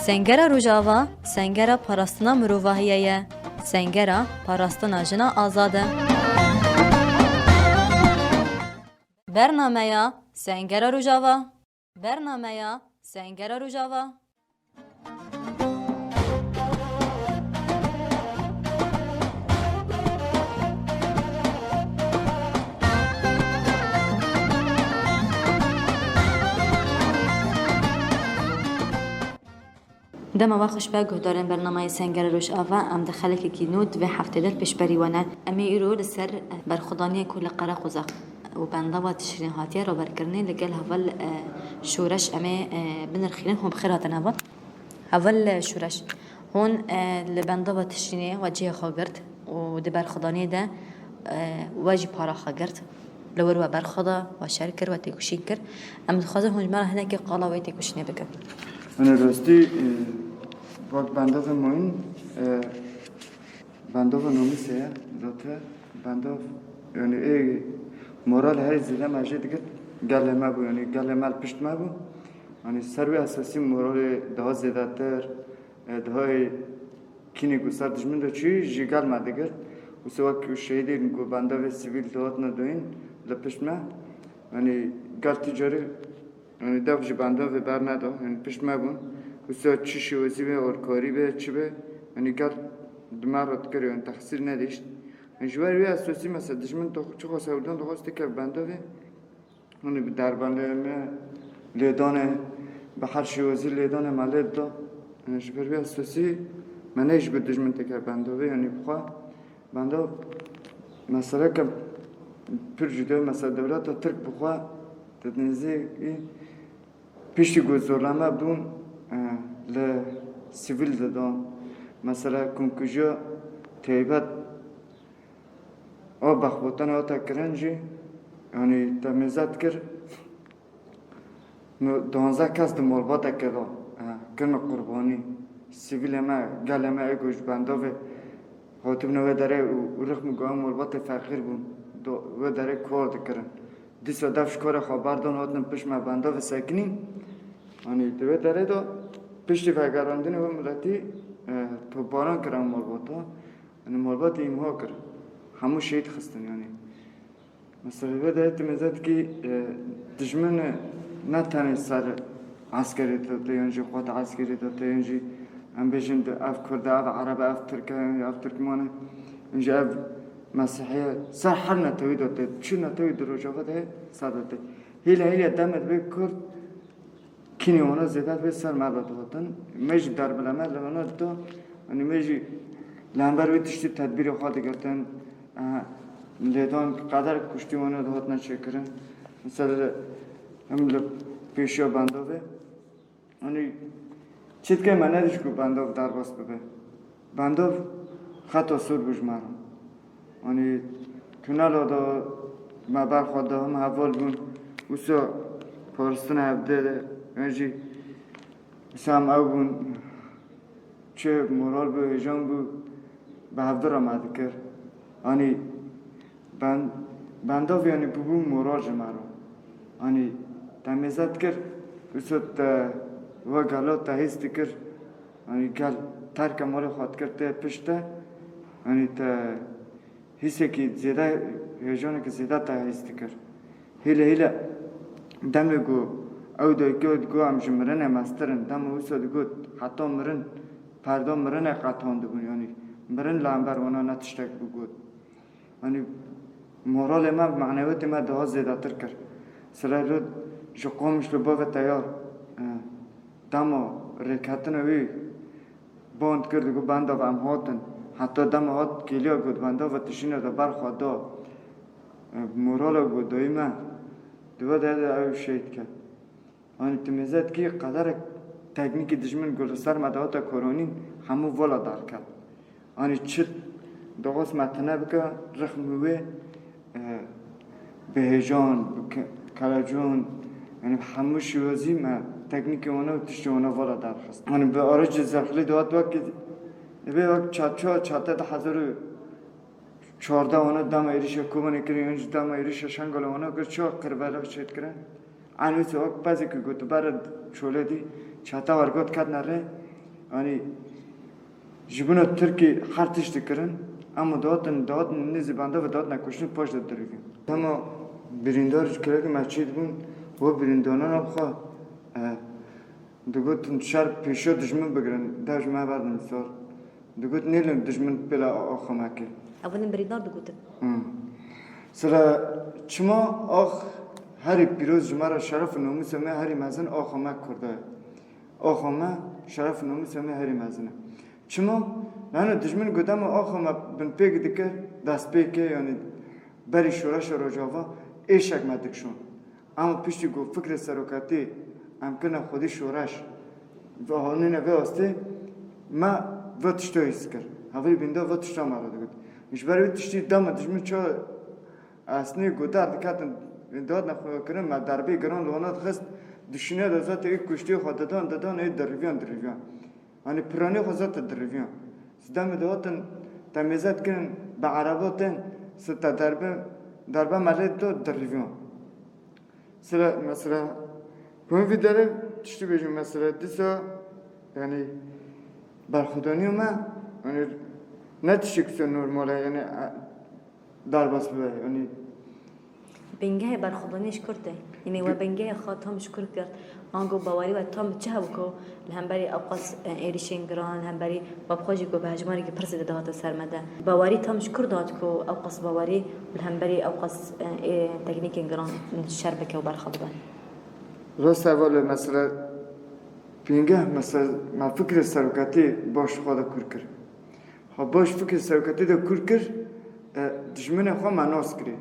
Sengera Rojava, sengera parastina mirovahiye ye. Sengera parastina jina azad e. Bernameya Sengera Rojava. Bernameya Sengera Rojava. دم وقتش بگو دارن برنامه سنگر روش آوا ام دخلك کی نود و هفته در پیش بریوانه امی ایرو لسر برخدانی کل قره خوزا و بندوا تشرین هاتیه رو برکرنی لگل هول شورش امی بنرخیرن هم بخیر هاتن هول شورش هون لبندوا تشرینی وجه خاگرد و دی برخدانی ده واجی پارا خاگرد لور و برخدا و شرکر و تیکوشین کر ام دخوازه هون جمعه هنگی قلاوی تیکوشینی بکر من راستی وقت بنداف موین بنداف نومیسه ذاته بنداف یعنی ای مورال هر زیده ماجد گرد گله ما بو یعنی گله مال پشت ما بو یعنی سروی اساسی مورال ده زیده تر ده کینی گسار دشمن دو چی جیگال ما دگرد و سواد که شهیدی گو بنداف سیویل دوات ندوین لپشت ما یعنی گل تجاری یعنی داف جبانداف بر ندو یعنی پشت ما بون وسط چی شوزی به اور کاری به چی به یعنی کار دمارات کاری یعنی تخسیر نداشت جواری اساسی مثلا دشمن تو چه خاصه بودن تو خواست که بنداوی یعنی به دربانه لیدانه به هر شوزی لیدانه مالد دا یعنی جواری اساسی منیش به دشمن تکر بنداوی یعنی بخوا بنداو مثلا که پر جدا مثلا دولت ترک بخوا تدنیزی پیشی گذرنامه بون ل سیویل دادن مثلا کنکوژا تایبت آب بخوتن آتا کرنجی یعنی تمیزات کر نو 12 کس دمال باتا کدا کرن قربانی سیویل ما گل ما اگوش بنداوه خاطب نو داره و رخ مگام مال باتا فقیر بون و داره کار دکرن دیس و دفش کار خبر دان هاتن پیش ما بنداوه سکنیم یعنی دوی داره دا پشتی فگراندن و ملتی تو باران کردن مالباتا یعنی مالبات ایمها کرد همو شهید خستن یعنی مثلا بده تمیزد که دشمن نه تنی سر عسکری داده یعنی خود عسکری داده یعنی هم بیشند اف کرده اف عرب اف ترکه اف ترکمانه یعنی اف مسیحیه سر هر نتوی داده چی نتوی دروجه ده سر داده هیله دمت به کرد کینی اونا زیاد به سر مرد دادن میج در بلمه لمنه دو یعنی میج لامبر ویتشتی تدبیر خواهد گرفتن لیدان قدر کشتی اونا داد نچکرن مثلا هم پیشیا بنداوه یعنی چیت که من ندیش کو بنداو در باست ببه بنداو خطا سور بوش مارم یعنی تونل دا ما برخواد هم حوال بون وسا پارستان هفته önce sam avun çe moral bu heyecan bu bahadar amadı kar hani ben da yani bu moral jemaro hani temizat kar usut ve galat tahist kar hani gal terk mal khat karte pişte hani ta hisse ki ziyada heyecan ki ziyada tahist kar hele demego او دو گود گو هم جمرن مسترن دم وسود گود حتی مرن پردام مرن قطعان دبون یعنی مرن لامبر ونا نتشتک بگود یعنی مورال ما معنویت ما ده زیاده تر کرد سر رود جو قومش رو باید تیار دم رکاتن وی باند کرد گو بنده و ام هاتن حتی دم هات کلیا گود بنده و تشینه ده برخواد دا مورال گود دایما دو ده او شهید کرد آن تمیزد که قدر تکنیک دشمن گل سر مدات کرونی همو والا دار کرد. آن چت داغاس متنه بکه رخموه بهجان کلاجون یعنی همو شوازی ما تکنیک اونا و تشت اونا والا دار خست. آن به آرج زخلی دوات وقت به وقت چاته ده هزار 14 اونا دم ایریش کومنی کردن یعنی دم ایریش شنگال اونا که چه کربلا شد کردن. آنوی سوق بعضی که گوت بار شوله دی چهتا ورگوت کرد نره یعنی جبنا ترکی هر تشتی کردن اما داد نیزی بنده و داد نکشن پاش داد درگیم اما بریندارش کرده که مسجد بون و بریندانان بخواه دگوت شهر پیشو دشمن بگیرن داش ما بعد مثال دگوت نیلن دشمن بلا آخه که اولین بریندار دگوته سرا چما آخ هری پیروز جمعه شرف ناموس ما هری مزن آخه ما کرده آخه ما شرف ناموس ما هری مزنه چما نه دشمن گفتم آخه ما بن پیگ دیگر دست پیگه یعنی بری شورش راجعوا ایشک مدکشون اما پیشی گو فکر سرکتی امکنه خودی شورش و هانینه و استه ما وقتشتو ایست کرد هوای بینده وقتشتو مرا دید میش برای وقتشتی دام دشمن چه اصلی گودار دکاتن داد نخواه کردن ما دربی گران لونات خست دشینه دزات یک کشتی خود دادن ای دریویان آنی پرانی خودت دریویان سدام دادن تمیزات کردن به عرباتن ست دربه ملت داد دریویان سر مثلا کمی ویداره چی بیشتر مثلا دیسا یعنی برخوردانی ما یعنی نه تشکیل نرماله یعنی درباس بیای یعنی بنگه برخوردانیش کرده یعنی و بنگه خواهد هم شکر کرد آنگو باوری و تام چه بکو لهمبری اوقاس ایریشین گران لهمبری بابخوجی کو به هجماری که پرسید دهات سرمده باوری تام شکر داد کو اوقاس باوری لهمبری اوقاس تکنیک گران شربکه و برخوردان راست اول مثلا بینگه مثلا ما فکر سرکتی باش خدا کر ها باش فکر سرکتی دا کر دشمن خو مناس کری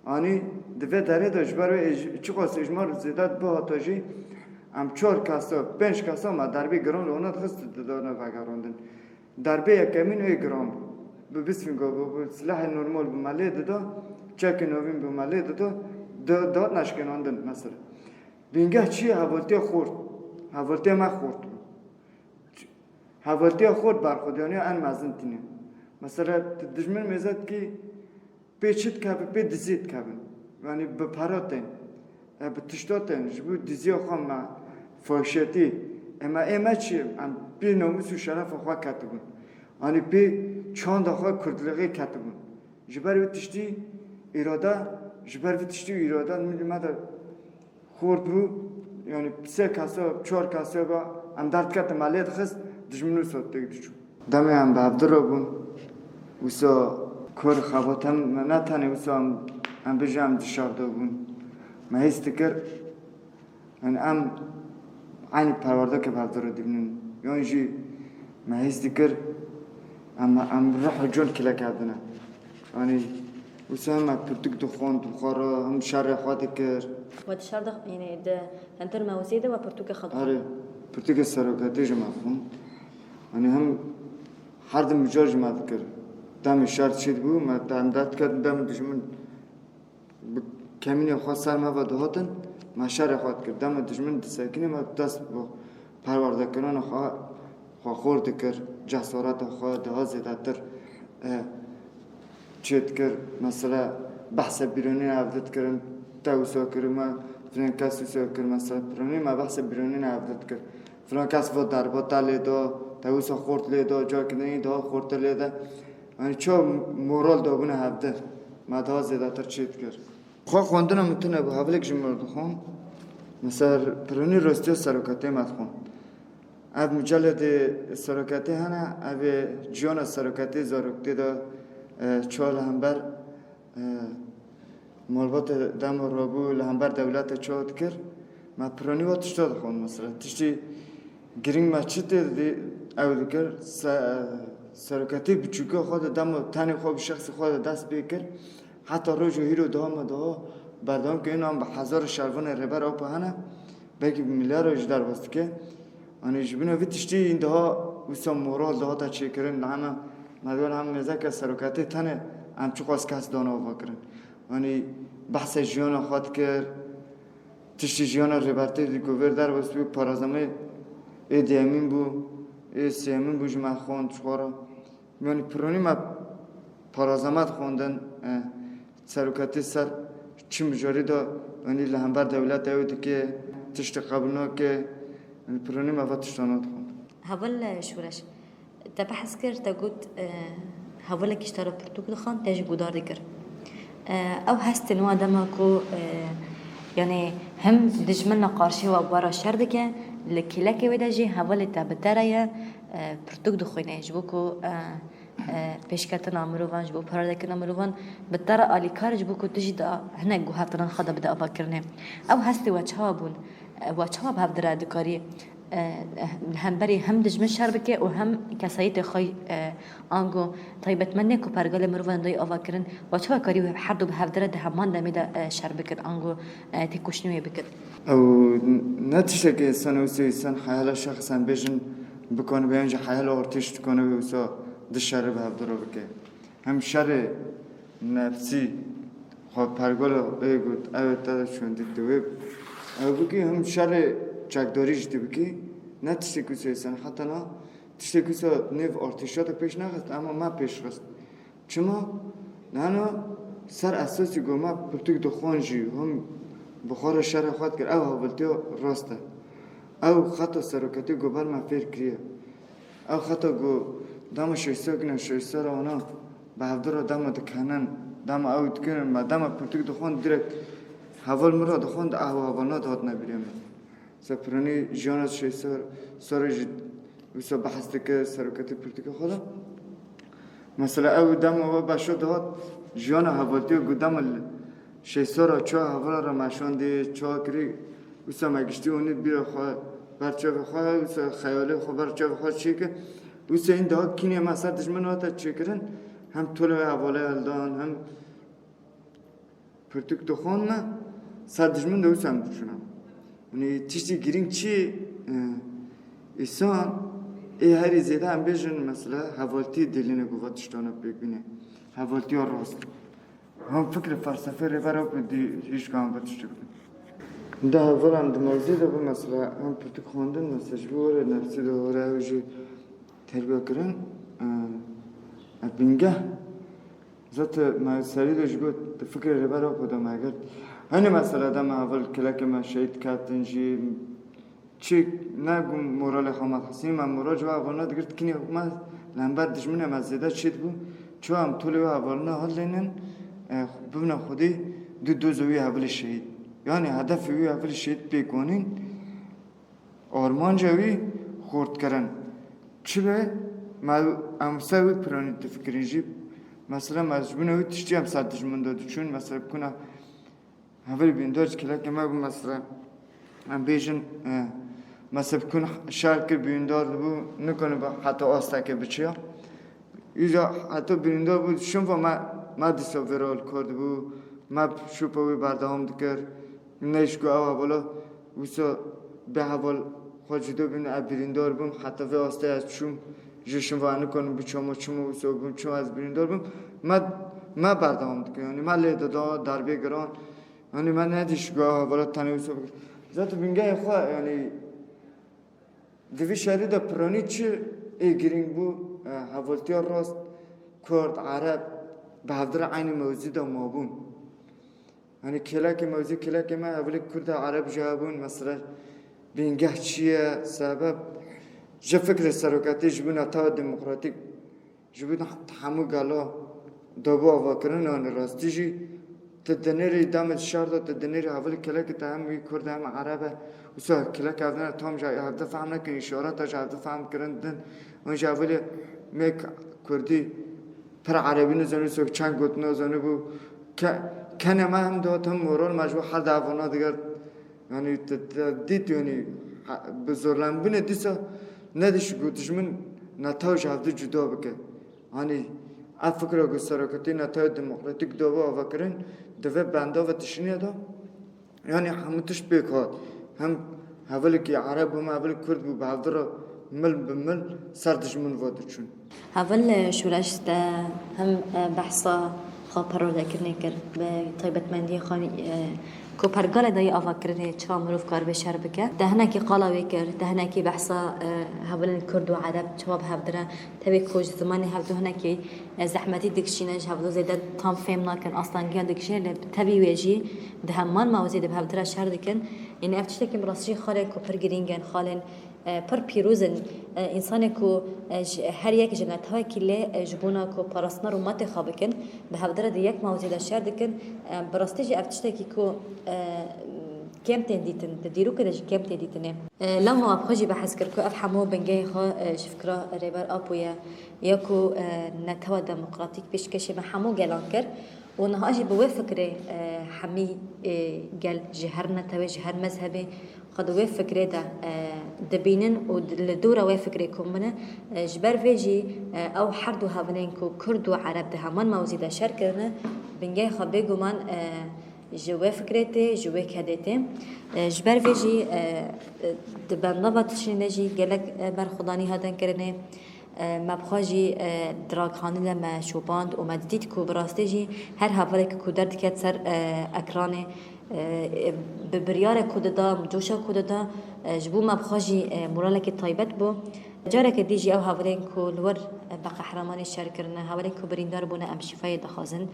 آنی دوی داره داشت برای چی خواست اجماع زیادت با هاتاجی ام 4 کاسا 5 کاسا ما دربی گران لونات خست دادن وگراندن دربی یکمین ای گران به بسم گو به سلاح نرمال به مالی دادا چک نوین به مالی دادا داد نشکناندن مثلا بینگه چی حوالتی خورد حوالتی ما خورد حوالتی خورد برخوردانی ان مزن تینه مثلا دشمن میزد که پیچید کبه پی دزید کبه یعنی به پراتن به تشتاتن جبو دزی خواهم ما فاشیتی اما چی ام پی ناموس و شرف خواه کتبون یعنی پی چند خواه کردلغی کتبون جبری تشتی اراده جبری تشتی اراده میلیمده خورد بو یعنی 3 کاسا 4 کاسا با ام درد کت مالیت خست دشمنو سوت دیگه دمی ام به عبدالله بون وسا کار خواتم نه تنی وسا ام بجام دشارده بون ما هست کر ان ام عین پرورده که به عبدالله دیبنن یعنی جی ما هست کر ام روح جون کلا کردنه یعنی وسا ما پرتک دخان دخاره هم شر خواهد کر و دشار ده یعنی ده انتر موسیده و پرتوک خود آره پرتک سرکتی جمع خون یعنی هم هر دم مجار جمع کرد دم شرط شد بو ما دندات کرد دم دشمن کمینی خواست سر ما و دهاتن ما شر خواهد کرد دم دشمن سکنی ما دست با پرورده کنان خواه خورد کرد جسارت خواه ده ها زیادتر چید کرد مثلا بحث بیرونی عبدت کردن تاوسا کرد ما فلان کس وسا کرد مثلا بیرونی ما بحث بیرونی عبدت کرد فلان کس و دربات لیدا تاوسا خورد لیدا جا کنی ده خورد لیدا یعنی چه مورال دابونه هفته ما ده زیادتر چید کرد خواه خواندنم میتونه به حوالک جمعه خون مثلا پرونی راستی سرکتی مد خون اب مجلد سرکتی هنه اب جیان سرکتی زارکتی دا چهار همبر مالبات دم رابو لهمبر دولت چهاد کرد ما پرانی و تشتاد خون مثلا تشتی گرینگ ما چی دی اول کرد سرکتی بچوکه خود دم تنی خواب شخص خود دست بیکر حتی روز و هیرو دام بردام که این هم به 1000 شروان ربر آب هنه بگی میلیار روش در باست که آنی جبینو ویتشتی این ده وسام مورال ده تا چی کردن همه مدون هم مزاک سرکتی تنه هم چه خواست کس دانه آوا کردن آنی بحث جیان خواهد کرد تشتی جیان ربرتی دیگوور در باست بی پارازمه ای دیمین بو ای سیمین بو جمع خوند چخواره یعنی پرانی ما پارازمت خوندن سرکتی سر چی مجاری دا یعنی لهمبر دولت اویدی که تشت قبلنا که پرانی ما وقتشتانات خوند هول شورش تبحث كر تقول هول كيشترى برتقال خان تاج بودار ذكر او هست نوع دمكو يعني هم دجمنا قارشي وابوارا شردكه لكيلاكي وداجي هول تابترايا برتقال دخوينه جبوكو پیشکتنا مروان جبو پردکنا مروان بتر آلی کار جبو کو تجد هنه گوهاتنا خدا بده آبا کرنه او هستی وچهابون وچهاب هف در دکاری هم بری هم دجمن شر بکه و هم کسایت خوی آنگو طیبت منه کو پرگال مروان دای آبا کرن وچهاب کاری و حردو به هف در ده همان دمیده شر بکر آنگو تکوشنوی بکر او نتیجه که سنوسی سن حیال شخصا بیشن بکنه بیانجا حیال ارتش کنه و سو دشاره به هفته رو بکه هم شر نفسی خود پرگال بگود اوه تا چون دیده وی او بکی هم شر چکداری جدی بکی نه تشتی کسی سن حتی نه تشتی کسی نیو ارتشات پیش نخست اما ما پیش خست چما نه سر اساسی گو ما پرتوک دخوانجی هم بخار شر خود کرد او حوالتیو راسته او خطا سرکتی گو بر ما فیر کریه او خطا گو دام شویسا کنن شویسا را اونا به هفته را دام دکنن دام اوت کنن ما دام پرتوک دخوان دیرک حوال مرا دخوان ده هوانا داد نبیریم سپرانی جانت شویسا سرج ویسا بحث که سرکتی پرتوک خدا مثلا او دام و باشو داد جان حوالتیو گودام شویسا را چه حوال را مشان دی چه کری ویسا مگشتی اونید بیره خواه برچه خواه ویسا خیالی خواه برچه خواه چی که ویسا این دهات کینی ما سر دشمن ها تا چه کرن هم طولوی حواله الدان هم پرتوک دخوان ما سر دشمن دوست هم بچونم یعنی تیشتی گیرین چی ایسان ای هری زیده هم بیشن مثلا حوالتی دلینه گوه تشتانه بگبینه حوالتی ها راست هم فکر فلسفه ریورا بدی هیچ کام بتشتی بگن ده اول هم دمازی ده با مثلا هم پرتوک خواندن مثلا جبوره نفسی ده هره اوجی تربیه کرن بینگه ذات ما سری داشت بود فکر ریورا بودم اگر هنی مثلا دم اول کلاک ما شهید کردن جی چی نگم مورال خامد حسین من مورال جواب ورنا دگرت کنی ما لنبرد دشمنه مزیده چید بود چو هم طولی و ورنا حال لینن ببینم خودی دو زوی اول شهید یعنی هدف وی اول شهید بکنین آرمان جوی خورد کردن چی به ما امسوی پرانی تفکرینجی مثلا مجبور وی تشتی هم صد دشمن داد چون مثلا کنه اول بیندارج کلا که ما مثلا هم بیشن مثلا کن شهر که بیندار بو نکنه با حتی آسته که بچه اینجا حتی بیندار بود شون و ما دیسا ورال کرد بو ما شوپوی بردهم دکر نیشگو آوا بالا ویسا به حوال خود جدو بین بیندار بوم حتی و آسته از چوم جشن وانه کنم بچه ما چوم ویسا بوم چوم از بیندار بوم ما بردهم دکر یعنی ما لیده دا دربه گران یعنی من ندیشگاه بالا تنویسا بکر ذات بینگه خواه یعنی دوی شهری دا پرانی چه ای گرینگ بو حوالتی ها راست کرد عرب به هفدر عین موزی دا مابون یعنی کلاک موزی کلاک ما اولی کرد عرب جوابون مثلا بینگه چیه سبب جا فکر سروکتی جبون اتا دموکراتیک جبون همو گلا دابو آوا کرن آن راستی جی تدنیری دامت شهر دا تدنیری اولی کلاک تا همی کرد هم عربه وسا کلاک اولنا تام جا هفته فهم نکن اشارات تا هفته فهم کرندن اونجا اولی میک کردی پر عربی نزنی سوک چند گوت نزنی بو کنه ما هم داد هم مورال مجبور هر دعوانا دیگر یعنی دید یعنی بزرلن بینه دیسا ندیش گوتش من نتاج هفته جدا بکه یعنی افکر اگه سرکتی نتاج دموکراتیک دوا آوا کرن دوه بنده و تشنیه دا یعنی همتش بکاد هم اولی که عرب هم اولی کرد بو به هفته را مل بمل سردش من واده چون اول شورش هم بحثا خو پرورده کرنه کرد به طیبت مندی خانی کو پرگال دای آوا کرنه چرا مروف کار به شر بکه دهنه کی قلاوی کرد دهنه کی بحثا هول کرد و عرب جواب هفدره تبی کوج زمانی هفدو هنه کی زحمتی دکشینه هفدو زیده تام فهم نکن اصلا گیان دکشینه تبی ویجی ده همان موزید به هفدره شر دکن یعنی افتشته که براستی خاله کو پرگرینگن خالن پر پیروزن انسان کو هر یک جنت های کله جبونا کو پرستنا رو مت خوابکن به هفدر یک موضوع شر دکن براستش افتشته کی کو كم تنديتن تديرو كده كم تنديتنه لما أبخجي بحس كركو أفهمه بنجي خا شفكرا ريبر أبويا ياكو نتوى ديمقراطيك بيشكشي محمو جلانكر ونهاجي بوفكرة حمي جل جهرنا توي جهر مذهبي قد وفكرة ده دبينن ودورة وفكرة كمنا جبر فيجي أو حردو هافنين كو كردو عرب ده همان موزيدا شركرنا بنجي خا بيجو من جوا فكرته جوا كدته جبر فيجي دبنا بتشينجي جلك برخداني هذا كرنه ما بخاجي دراغ خانه لما شوباند وما ديت كو براستيجي هر هفلك كو درد كتسر اكرانه ببرياره كوددا مجوشا كوددا جبو ما بخاجي مورالك طيبت بو جارك ديجي او هفلين كو لور بقى حرماني شاركرنا هفلين كو بريندار بونا ام شفاي دخازن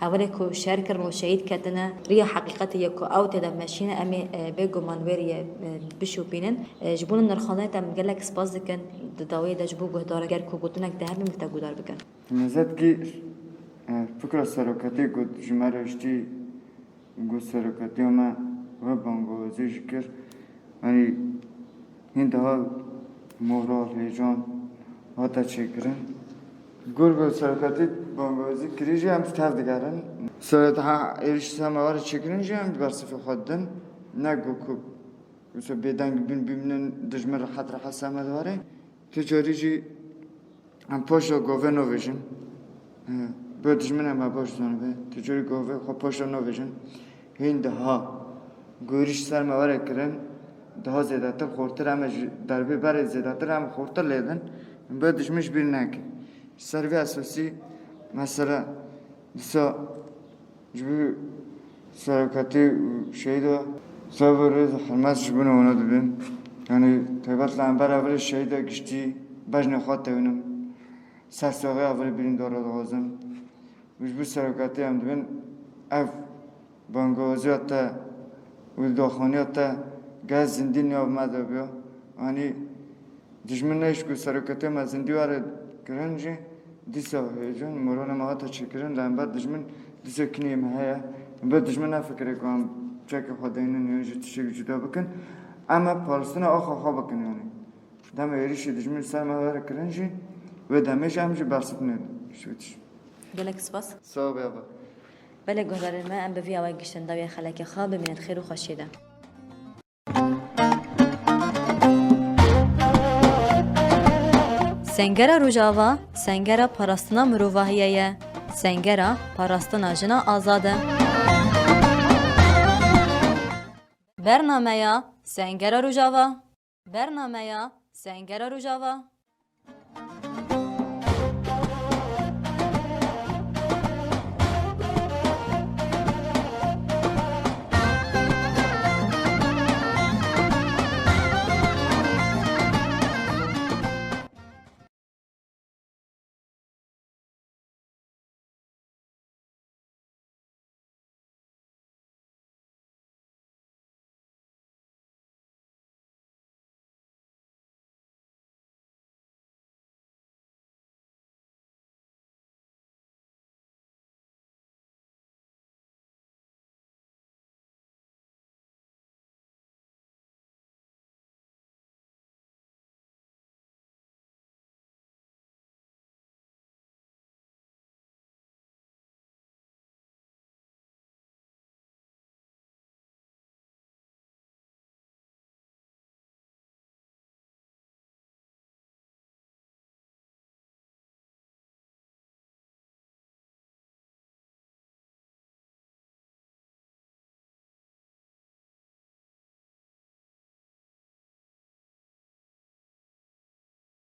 هولی کو شرکر و شهید کردن ریا حقیقتی یک او تدا ماشین امی بگو منوری بشو بینن جبون نرخانه تام گلک سپاس دکن داوی دجبو گهدار گر کو گوتنک ده هم مکتا گودار بکن. نزد کی فکر سرکتی گود جمرشتی گود سرکتی ما و بانگوزی شکر یعنی این ده مورال هیجان هاتا چکرن گرگ سرکتی بانگوزی کریجی هم تاف دیگرن سرت ها ایش ساموار چکرین جی هم برسف خودن نگو کو مثلا بدنگ بین دجمر راحت سامواره تجاری جی هم پاشا گوه نویجن به دجمن هم باش زنه به تجاری گوه خب پاشا نویجن هین ده ها گوریش سامواره کرن ده ها زیادتر خورتر هم دربی بر زیادتر هم خورتر لیدن به دجمنش بیر نکی سروی اساسی مثلا دیسا جبی سرکتی شهید و صبر حرمت جبونه اونا دبین یعنی تایبت لعنبر اول شهید گشتی بجن خواد تاونم سرساقه اول برین دارد غازم جبی سرکتی هم دبین اف بانگوازی حتی ولداخانی حتی گاز زندی نیاب مده بیا یعنی دجمن نیش که سرکتی هم زندی وارد کرنجی دیسا هیجان موران ما تا چکرن لعنبر دجمن دیسا کنی مهیا بعد دجمن نفکر کنم چک خداین نیوز تشک جدا بکن اما پارستنا آخا خواب بکن یعنی دم ایریش دجمن سر مهار کرنجی و دمش همش برسط نید شویتش گلک سپاس صاحب یابا بله گهدار ما ام بفی اوای گشتن دوی خلک خواب ببیند خیر و خوشیده سنگرا روجاوا سنگرا پاراستنا مروواهیه سنگرا پاراستنا جنا آزاده برنامه سنگرا روجاوا برنامه سنگرا روجاوا